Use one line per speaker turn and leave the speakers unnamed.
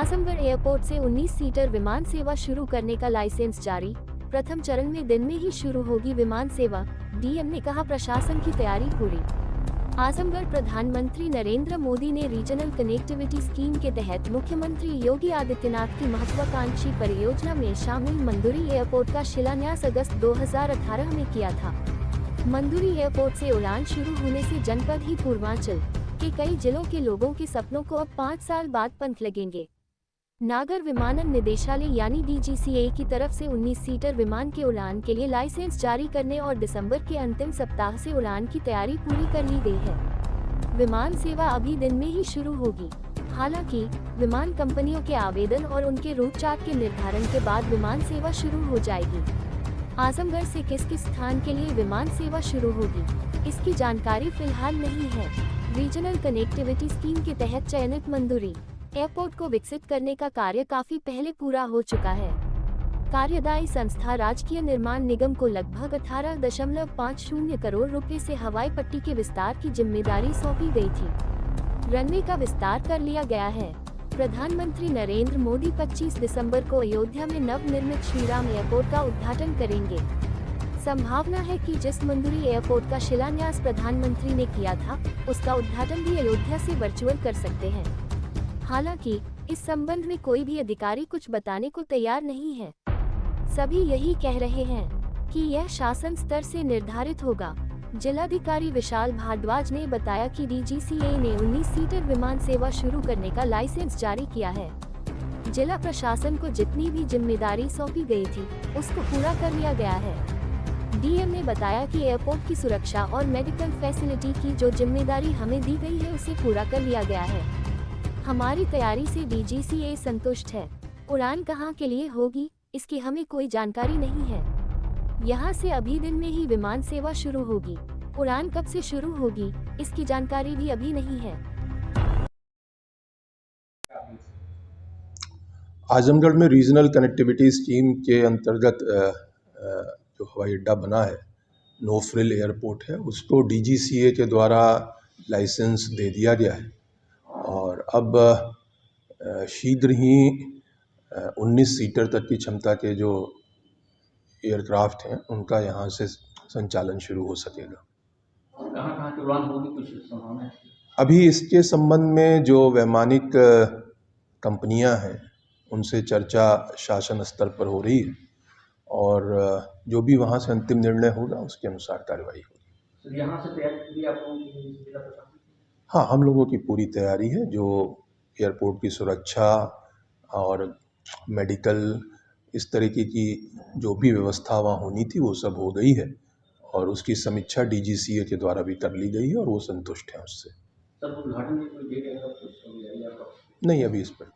Azamgarh airport से 19 seater विमान सेवा शुरू करने का लाइसेंस जारी। प्रथम चरण में दिन में ही शुरू होगी विमान सेवा। डीएम ने कहा प्रशासन की तैयारी पूरी। आजमगढ़ प्रधानमंत्री नरेंद्र मोदी ने रीजनल कनेक्टिविटी स्कीम के तहत मुख्यमंत्री योगी आदित्यनाथ की महत्वाकांक्षी परियोजना में शामिल मंदुरी एयरपोर्ट का शिलान्यास अगस्त 2018 में किया था। मंदुरी एयरपोर्ट से उड़ान शुरू होने से जनपद ही पूर्वांचल के कई जिलों के लोगों के सपनों को अब 5 साल बाद पंख लगेंगे। नागर विमानन निदेशालय यानी डीजीसीए की तरफ से 19 सीटर विमान के उड़ान के लिए लाइसेंस जारी करने और दिसंबर के अंतिम सप्ताह से उड़ान की तैयारी पूरी कर ली गई है। विमान सेवा अभी दिन में ही शुरू होगी। हालांकि विमान कंपनियों के आवेदन और उनके रूट चार्ट के निर्धारण के बाद विमान सेवा शुरू हो जाएगी। आजमगढ़ से किस किस स्थान के लिए विमान सेवा शुरू होगी, इसकी जानकारी फिलहाल नहीं है। रीजनल कनेक्टिविटी स्कीम के तहत चयनित मंदुरी एयरपोर्ट को विकसित करने का कार्य काफी पहले पूरा हो चुका है। कार्यदायी संस्था राजकीय निर्माण निगम को लगभग 18.50 करोड़ रुपए से हवाई पट्टी के विस्तार की जिम्मेदारी सौंपी गई थी। रनवे का विस्तार कर लिया गया है। प्रधानमंत्री नरेंद्र मोदी 25 दिसंबर को अयोध्या में नवनिर्मित श्रीराम एयरपोर्ट का उद्घाटन करेंगे। संभावना है कि जिस मंदुरी एयरपोर्ट का शिलान्यास प्रधानमंत्री ने किया था, उसका उद्घाटन भी अयोध्या से वर्चुअल कर सकते हैं। हालांकि इस संबंध में कोई भी अधिकारी कुछ बताने को तैयार नहीं है। सभी यही कह रहे हैं कि यह शासन स्तर से निर्धारित होगा। जिलाधिकारी विशाल भारद्वाज ने बताया कि डीजीसीए ने 19 सीटर विमान सेवा शुरू करने का लाइसेंस जारी किया है। जिला प्रशासन को जितनी भी जिम्मेदारी सौंपी गई थी, उसको पूरा कर लिया गया है। डीएम ने बताया कि एयरपोर्ट की सुरक्षा और मेडिकल फैसिलिटी की जो जिम्मेदारी हमें दी गई है, उसे पूरा कर लिया गया है। हमारी तैयारी से डीजीसीए संतुष्ट है। उड़ान कहां के लिए होगी, इसकी हमें कोई जानकारी नहीं है। यहां से अभी दिन में ही विमान सेवा शुरू होगी। उड़ान कब से शुरू होगी, इसकी जानकारी भी अभी नहीं है।
आजमगढ़ में रीजनल कनेक्टिविटी स्कीम के अंतर्गत जो हवाई अड्डा बना है, नो फ्रिल एयरपोर्ट है, उसको डीजीसीए के द्वारा लाइसेंस दे दिया गया है और अब शीघ्र ही 19 सीटर तक की क्षमता के जो एयरक्राफ्ट हैं, उनका यहाँ से संचालन शुरू हो सकेगा।
कहाँ की उड़ान होगी, कुछ संभावना है?
अभी इसके संबंध में जो वैमानिक कंपनियां हैं, उनसे चर्चा शासन स्तर पर हो रही है और जो भी वहाँ से अंतिम निर्णय होगा, उसके अनुसार कार्रवाई होगी।
तो यहाँ से तैयारी पूरी आप लोगों की?
हाँ, हम लोगों की पूरी तैयारी है। जो एयरपोर्ट की सुरक्षा और मेडिकल, इस तरीके की जो भी व्यवस्था वहाँ होनी थी, वो सब हो गई है और उसकी समीक्षा डीजीसीए के द्वारा भी कर ली गई है और वो संतुष्ट हैं उससे।
सर, उद्घाटन की कोई डेट है?
नहीं, अभी इस पर